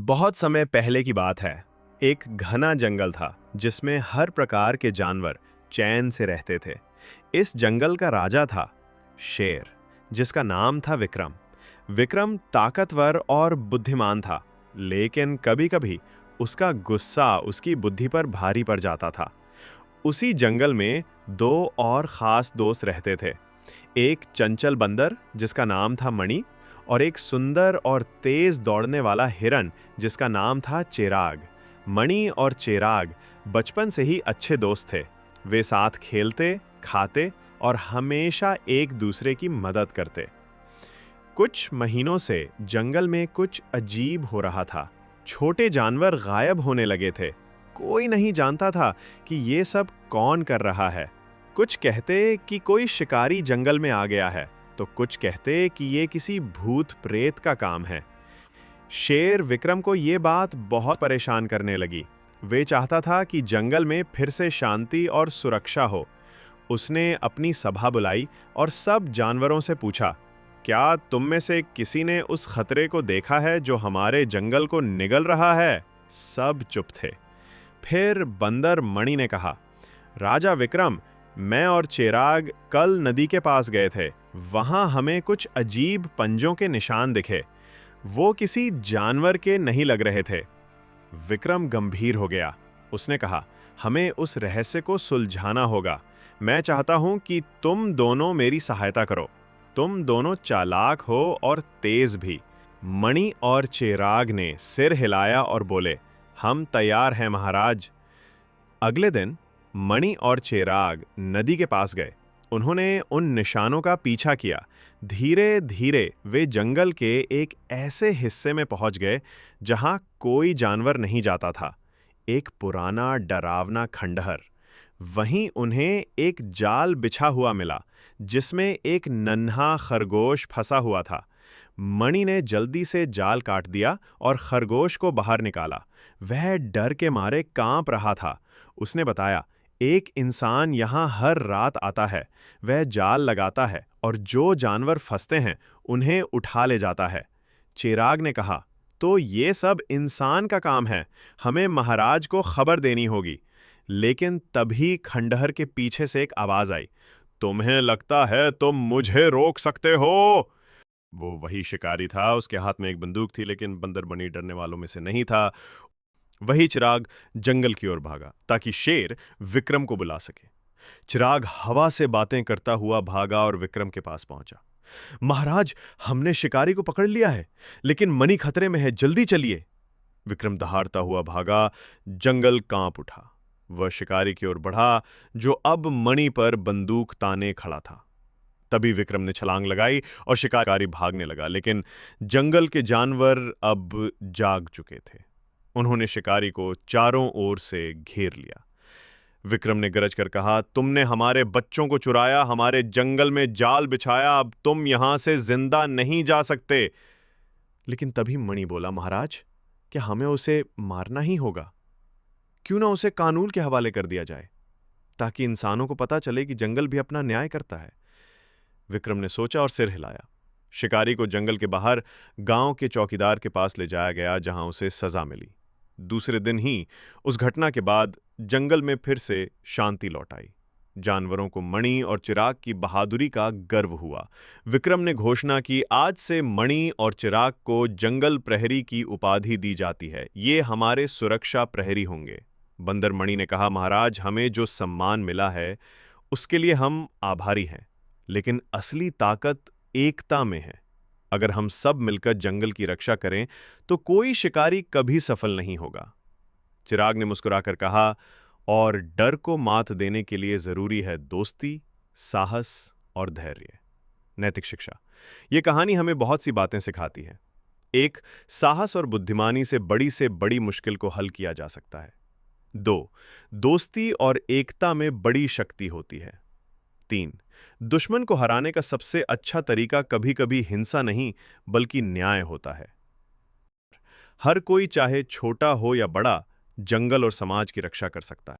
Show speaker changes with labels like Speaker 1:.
Speaker 1: बहुत समय पहले की बात है। एक घना जंगल था जिसमें हर प्रकार के जानवर चैन से रहते थे। इस जंगल का राजा था शेर, जिसका नाम था विक्रम। विक्रम ताकतवर और बुद्धिमान था, लेकिन कभी-कभी उसका गुस्सा उसकी बुद्धि पर भारी पड़ जाता था। उसी जंगल में दो और खास दोस्त रहते थे। एक चंचल बंदर जिसका नाम था मणि, और एक सुंदर और तेज दौड़ने वाला हिरन जिसका नाम था चिराग। मणि और चिराग बचपन से ही अच्छे दोस्त थे। वे साथ खेलते, खाते और हमेशा एक दूसरे की मदद करते। कुछ महीनों से जंगल में कुछ अजीब हो रहा था। छोटे जानवर गायब होने लगे थे। कोई नहीं जानता था कि ये सब कौन कर रहा है। कुछ कहते कि कोई शिकारी जंगल में आ गया है, तो कुछ कहते कि ये किसी भूत प्रेत का काम है। शेर विक्रम को ये बात बहुत परेशान करने लगी। वे चाहता था कि जंगल में फिर से शांति और सुरक्षा हो। उसने अपनी सभा बुलाई और सब जानवरों से पूछा, क्या तुम में से किसी ने उस खतरे को देखा है जो हमारे जंगल को निगल रहा है? सब चुप थे। फिर बंदर मणि ने कहा, राजा विक्रम, मैं और चिराग कल नदी के पास गए थे। वहां हमें कुछ अजीब पंजों के निशान दिखे। वो किसी जानवर के नहीं लग रहे थे। विक्रम गंभीर हो गया। उसने कहा, हमें उस रहस्य को सुलझाना होगा। मैं चाहता हूं कि तुम दोनों मेरी सहायता करो। तुम दोनों चालाक हो और तेज भी। मणि और चिराग ने सिर हिलाया और बोले, हम तैयार हैं महाराज। अगले दिन मणि और चिराग नदी के पास गए। उन्होंने उन निशानों का पीछा किया। धीरे धीरे वे जंगल के एक ऐसे हिस्से में पहुंच गए जहां कोई जानवर नहीं जाता था। एक पुराना डरावना खंडहर। वहीं उन्हें एक जाल बिछा हुआ मिला जिसमें एक नन्हा खरगोश फंसा हुआ था। मणि ने जल्दी से जाल काट दिया और खरगोश को बाहर निकाला। वह डर के मारे कांप रहा था। उसने बताया, एक इंसान यहाँ हर रात आता है। वह जाल लगाता है और जो जानवर फंसते हैं उन्हें उठा ले जाता है। चिराग ने कहा, तो ये सब इंसान का काम है। हमें महाराज को खबर देनी होगी। लेकिन तभी खंडहर के पीछे से एक आवाज आई, तुम्हें लगता है तुम मुझे रोक सकते हो? वो वही शिकारी था। उसके हाथ में एक बंदूक थी, लेकिन बंदर मणि डरने वालों में से नहीं था। वही चिराग जंगल की ओर भागा ताकि शेर विक्रम को बुला सके। चिराग हवा से बातें करता हुआ भागा और विक्रम के पास पहुंचा। महाराज, हमने शिकारी को पकड़ लिया है, लेकिन मणि खतरे में है, जल्दी चलिए। विक्रम दहाड़ता हुआ भागा। जंगल कांप उठा। वह शिकारी की ओर बढ़ा जो अब मणि पर बंदूक ताने खड़ा था। तभी विक्रम ने छलांग लगाई और शिकारी भागने लगा, लेकिन जंगल के जानवर अब जाग चुके थे। उन्होंने शिकारी को चारों ओर से घेर लिया। विक्रम ने गरज कर कहा, तुमने हमारे बच्चों को चुराया, हमारे जंगल में जाल बिछाया, अब तुम यहां से जिंदा नहीं जा सकते। लेकिन तभी मणि बोला, महाराज, क्या हमें उसे मारना ही होगा? क्यों ना उसे कानून के हवाले कर दिया जाए, ताकि इंसानों को पता चले कि जंगल भी अपना न्याय करता है। विक्रम ने सोचा और सिर हिलाया। शिकारी को जंगल के बाहर गांव के चौकीदार के पास ले जाया गया, जहां उसे सजा मिली। दूसरे दिन ही उस घटना के बाद जंगल में फिर से शांति लौट आई। जानवरों को मणि और चिराग की बहादुरी का गर्व हुआ। विक्रम ने घोषणा की, आज से मणि और चिराग को जंगल प्रहरी की उपाधि दी जाती है। ये हमारे सुरक्षा प्रहरी होंगे। बंदर मणि ने कहा, महाराज, हमें जो सम्मान मिला है उसके लिए हम आभारी हैं, लेकिन असली ताकत एकता में है। अगर हम सब मिलकर जंगल की रक्षा करें तो कोई शिकारी कभी सफल नहीं होगा। चिराग ने मुस्कुराकर कहा, और डर को मात देने के लिए जरूरी है दोस्ती, साहस और धैर्य। नैतिक शिक्षा। यह कहानी हमें बहुत सी बातें सिखाती है। एक, साहस और बुद्धिमानी से बड़ी मुश्किल को हल किया जा सकता है। दो, दोस्ती और एकता में बड़ी शक्ति होती है। तीन, दुश्मन को हराने का सबसे अच्छा तरीका कभी कभी हिंसा नहीं बल्कि न्याय होता है। हर कोई, चाहे छोटा हो या बड़ा, जंगल और समाज की रक्षा कर सकता है।